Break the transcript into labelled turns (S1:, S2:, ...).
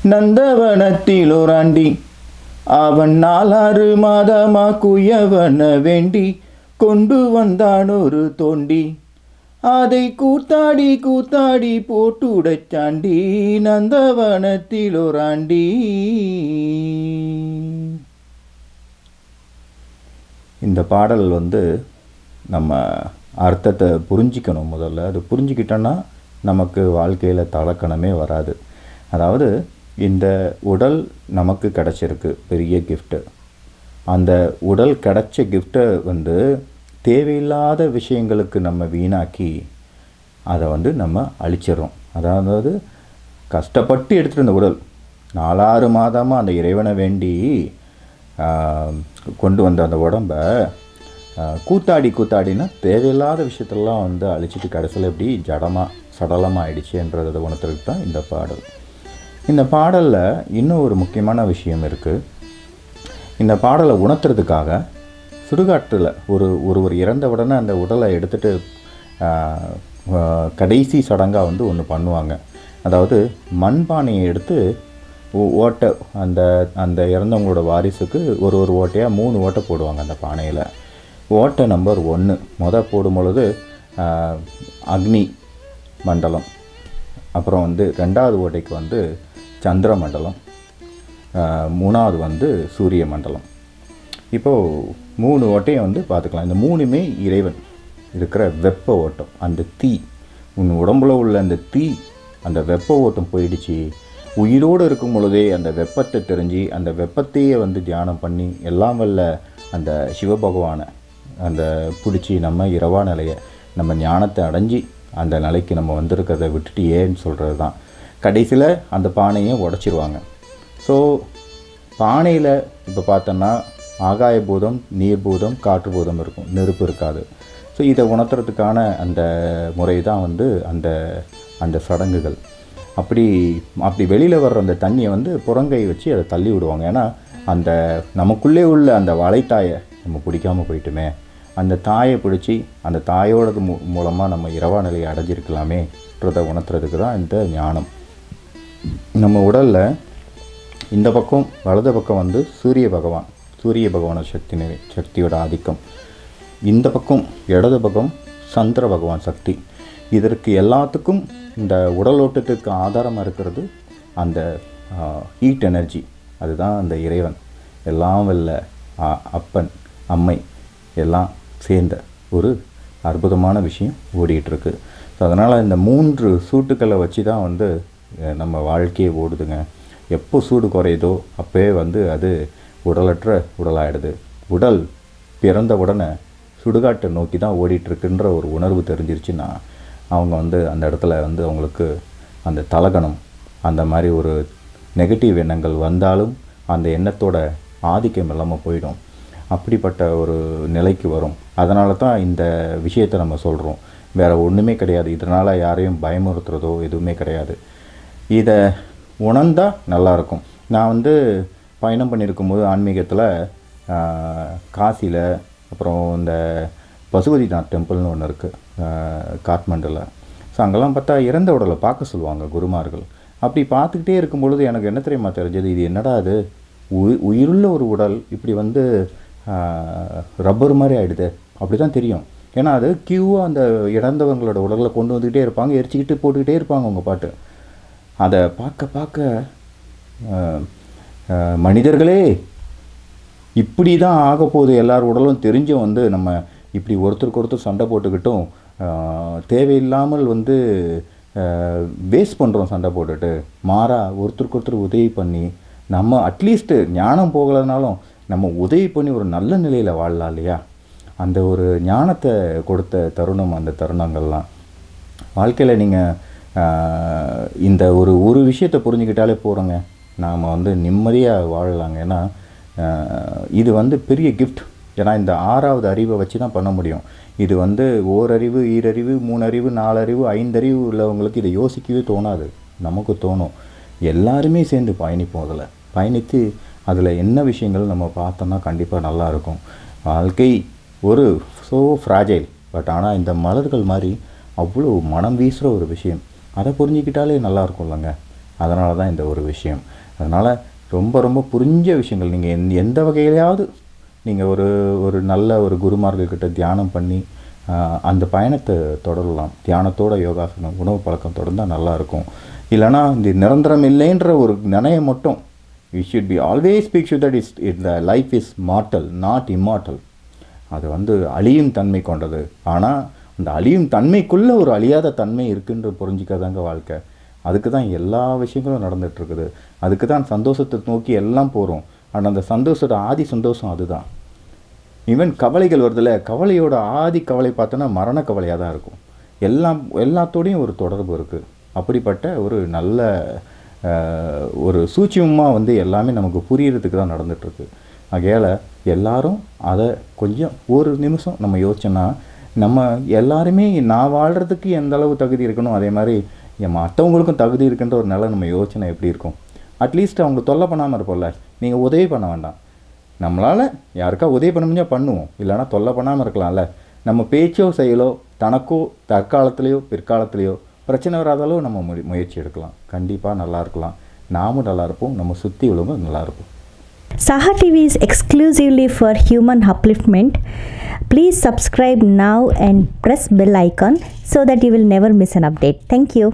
S1: நந்தவனத்தில் ஓராண்டி அவன் 4 மாதமா குயவன வேண்டி கொண்டு வந்தான் ஒரு தோண்டி. அதை கூத்தாடி கூத்தாடி போட்டு உடைச்சாண்டி நந்தவனத்தில் ஓராண்டி. இந்த பாடல் நம்ம அர்த்தத்தை புரிஞ்சிக்கணும். முதல்ல அது புரிஞ்சிக்கிட்டோன்னா நமக்கு வாழ்க்கையில் தலக்கணமே வராது. அதாவது இந்த உடல் நமக்கு கிடச்சிருக்கு, பெரிய கிஃப்ட்டு. அந்த உடல் கிடச்ச கிஃப்டை தேவையில்லாத விஷயங்களுக்கு நம்ம வீணாக்கி அதை நம்ம அழிச்சிடறோம். அதாவது கஷ்டப்பட்டு எடுத்துகிட்டு இந்த உடல் 4 மாதமாக அந்த இறைவனை வேண்டி கொண்டு வந்த அந்த உடம்பை கூத்தாடினா தேவையில்லாத விஷயத்தெல்லாம் அழிச்சிட்டு கடைசியில் எப்படி சடலமாக ஆயிடுச்சுன்றதை உணர்த்துறதுக்கு தான் இந்த பாடல். இந்த பாடலில் இன்னும் ஒரு முக்கியமான விஷயம் இருக்குது. இந்த பாடலை உணர்த்துறதுக்காக சுடுகாட்டில் ஒருவர் இறந்த உடனே அந்த உடலை எடுத்துகிட்டு கடைசி சடங்காக ஒன்று பண்ணுவாங்க. அதாவது மண்பானையை எடுத்து ஓட்டை அந்த இறந்தவங்களோட வாரிசுக்கு ஒரு ஓட்டையாக 3 ஓட்டை போடுவாங்க அந்த பானையில். ஓட்டை நம்பர் 1 போடும் பொழுது அக்னி மண்டலம், அப்புறம் 2வது ஓட்டைக்கு சந்திர மண்டலம், 3வது சூரிய மண்டலம். இப்போது 3 ஓட்டையும் பார்த்துக்கலாம். இந்த 3மே இறைவன் இருக்கிற வெப்ப ஓட்டம். அந்த தீ உடம்புல உள்ள அந்த தீ, அந்த வெப்ப ஓட்டம் போயிடுச்சு. உயிரோடு இருக்கும் பொழுதே அந்த வெப்பத்தை தெரிஞ்சு அந்த வெப்பத்தையே தியானம் பண்ணி எல்லாம் வல்ல அந்த சிவபகவானை பிடிச்சி நம்ம இரவா நிலையை நம்ம ஞானத்தை அடைஞ்சி அந்த நிலைக்கு நம்ம வந்திருக்கிறத விட்டுட்டு ஏன்னு சொல்கிறது தான். கடைசியில் அந்த பானையை உடச்சிருவாங்க. ஸோ பானையில் இப்போ பார்த்தோன்னா ஆகாய பூதம், நீர் பூதம், காற்று பூதம் இருக்கும், நெருப்பு இருக்காது. ஸோ இதை உணர்த்துறதுக்கான அந்த முறை தான் அந்த சடங்குகள். அப்படி வெளியில் வர்ற அந்த தண்ணியை புறங்கை வச்சு அதை தள்ளி விடுவாங்க. ஏன்னா அந்த நமக்குள்ளே உள்ள அந்த வளைத்தாயை நம்ம பிடிக்காமல் போயிட்டுமே, அந்த தாயை பிடிச்சி அந்த தாயோடது மூலமாக நம்ம இரவா நிலையை அடைஞ்சிருக்கலாமேன்றதை உணர்த்துறதுக்கு தான் இந்த ஞானம். நம்ம உடலில் இந்த பக்கம் வலது பக்கம் சூரிய பகவான சக்தியோட ஆதிக்கம். இந்த பக்கம் இடது பக்கம் சந்திர பகவான் சக்தி. இதற்கு எல்லாத்துக்கும் இந்த உடல் ஓட்டத்துக்கு ஆதாரமாக இருக்கிறது அந்த ஹீட் எனர்ஜி. அதுதான் அந்த இறைவன், எல்லாம் வல்ல அப்பன் அம்மை எல்லாம் சேர்ந்த ஒரு அற்புதமான விஷயம் ஓடிட்டுருக்கு. ஸோ அதனால் இந்த 3 சூட்டுக்களை வச்சு தான் நம்ம வாழ்க்கையை ஓடுதுங்க. எப்போ சூடு குறையுதோ அப்போவே அது உடலற்ற உடலாகிடுது. உடல் பிறந்த உடனே சுடுகாட்டை நோக்கி தான் ஓடிட்டுருக்குன்ற ஒரு உணர்வு தெரிஞ்சிருச்சுன்னா அவங்க அந்த இடத்துல அவங்களுக்கு அந்த தலகணம், அந்த மாதிரி ஒரு நெகட்டிவ் எண்ணங்கள் வந்தாலும் அந்த எண்ணத்தோட ஆதிக்கம் இல்லாமல் போயிடும். அப்படிப்பட்ட ஒரு நிலைக்கு வரும். அதனால தான் இந்த விஷயத்தை நம்ம சொல்கிறோம். வேறு ஒன்றுமே கிடையாது. இதனால் யாரையும் பயமுறுத்துறதோ எதுவுமே கிடையாது. இதை உணர்ந்தால் நல்லாயிருக்கும். நான் பயணம் பண்ணியிருக்கும்போது ஆன்மீகத்தில் காசியில், அப்புறம் இந்த பசுபதிநாத் டெம்பிள்னு ஒன்று இருக்குது காட்மண்டில். ஸோ அங்கெல்லாம் பார்த்தா இறந்த உடலை பார்க்க சொல்லுவாங்க குருமார்கள். அப்படி பார்த்துக்கிட்டே இருக்கும்பொழுது எனக்கு என்ன தெரியுமா தெரிஞ்சது, இது என்னடா அது உயிருள்ள ஒரு உடல் இப்படி ரப்பர் மாதிரி ஆகிடுது அப்படி தான் தெரியும். ஏன்னா அது கியூவாக அந்த இறந்தவங்களோட உடலை கொண்டு வந்துக்கிட்டே இருப்பாங்க, எரிச்சிக்கிட்டு போட்டுக்கிட்டே இருப்பாங்க அவங்க பாட்டு. அதை பார்க்க மனிதர்களே இப்படி தான் ஆக போகுது, எல்லார் உடலும் தெரிஞ்சும் நம்ம இப்படி ஒருத்தருக்கு ஒருத்தர் சண்டை போட்டுக்கிட்டும் தேவையில்லாமல் வேஸ்ட் பண்ணுறோம் சண்டை போட்டுட்டு. மாறா ஒருத்தருக்கு ஒருத்தர் உதவி பண்ணி நம்ம அட்லீஸ்ட்டு ஞானம் போகலைனாலும் நம்ம உதவி பண்ணி ஒரு நல்ல நிலையில் வாழலாம் இல்லையா? அந்த ஒரு ஞானத்தை கொடுத்த தருணம் அந்த தருணங்கள்லாம் வாழ்க்கையில் நீங்கள் இந்த ஒரு விஷயத்தை புரிஞ்சுக்கிட்டாலே போகிறோங்க, நாம் நிம்மதியாக வாழலாங்க. ஏன்னா இது பெரிய கிஃப்ட். ஏன்னா இந்த 6வது அறிவை வச்சு தான் பண்ண முடியும். இது ஓரறிவு, ஈரறிவு, 3 அறிவு, 4 அறிவு, 5 அறிவு உள்ளவங்களுக்கு இதை யோசிக்கவே தோணாது. நமக்கு தோணும். எல்லாருமே சேர்ந்து பயணிப்போம். அதில் பயணித்து அதில் என்ன விஷயங்கள் நம்ம பார்த்தோம்னா கண்டிப்பாக நல்லாயிருக்கும். வாழ்க்கை ஒரு ஃப்ராஜைல், பட் ஆனால் இந்த மலர்கள் மாதிரி அவ்வளோ மனம் வீசுகிற ஒரு விஷயம். அதை புரிஞ்சிக்கிட்டாலே நல்லாயிருக்கும் இல்லைங்க? அதனால தான் இந்த ஒரு விஷயம். அதனால் ரொம்ப ரொம்ப புரிஞ்ச விஷயங்கள் நீங்கள் எந்த வகையிலையாவது நீங்கள் ஒரு நல்ல ஒரு குருமார்கள்கிட்ட தியானம் பண்ணி அந்த பயணத்தை தொடரலாம். தியானத்தோட யோகாசனம் உணவு பழக்கம் தொடர்ந்தால் நல்லாயிருக்கும். இல்லைனா இந்த நிரந்தரம் இல்லைன்ற ஒரு நினையை மட்டும் we should be always speak should that is the life is mortal not immortal. அது அழியும் தன்மை கொண்டது. ஆனால் அந்த அழியும் தன்மைக்குள்ளே ஒரு அழியாத தன்மை இருக்குன்ற புரிஞ்சிக்காதாங்க வாழ்க்கை. அதுக்கு தான் எல்லா விஷயங்களும் நடந்துகிட்ருக்குது. அதுக்கு தான் சந்தோஷத்தை நோக்கி எல்லாம் போகிறோம். ஆனால் அந்த சந்தோஷத்தோட ஆதி சந்தோஷம் அதுதான். ஈவன் கவலைகள் வருதில்ல, கவலையோட ஆதி கவலை பார்த்தோன்னா மரண கவலையாக தான் இருக்கும். எல்லாத்தோடையும் ஒரு தொடர்பு இருக்குது. அப்படிப்பட்ட ஒரு நல்ல ஒரு சூட்சமமாக எல்லாமே நமக்கு புரியறதுக்கு தான் நடந்துகிட்ருக்கு. ஆகையால் எல்லாரும் அதை கொஞ்சம் ஒரு நிமிஷம் நம்ம யோசிச்சோன்னா, நம்ம எல்லாருமே நான் வாழ்கிறதுக்கு எந்த அளவு தகுதி இருக்கணும், அதே மாதிரி மற்றவங்களுக்கும் தகுதி இருக்குன்ற ஒரு நிலை நம்ம யோசனை எப்படி இருக்கும். அட்லீஸ்ட் அவங்க தொல்லை பண்ணாமல் இருப்போம்ல. நீங்கள் உதவி பண்ண வேண்டாம், நம்மளால் யாருக்கா உதவி பண்ண முடிஞ்சால் பண்ணுவோம். இல்லைனா தொல்லை பண்ணாமல் இருக்கலாம்ல. நம்ம பேச்சோ செயலோ தனக்கோ தற்காலத்துலேயோ பிற்காலத்துலேயோ பிரச்சனை வராதாலோ நம்ம முயற்சி எடுக்கலாம். கண்டிப்பாக நல்லா இருக்கலாம். நாமும் நல்லா இருப்போம், நம்ம சுற்றி உள்ளவங்க நல்லா இருப்போம்.
S2: Saha TV is exclusively for human upliftment. Please subscribe now and press bell icon so that you will never miss an update. Thank you.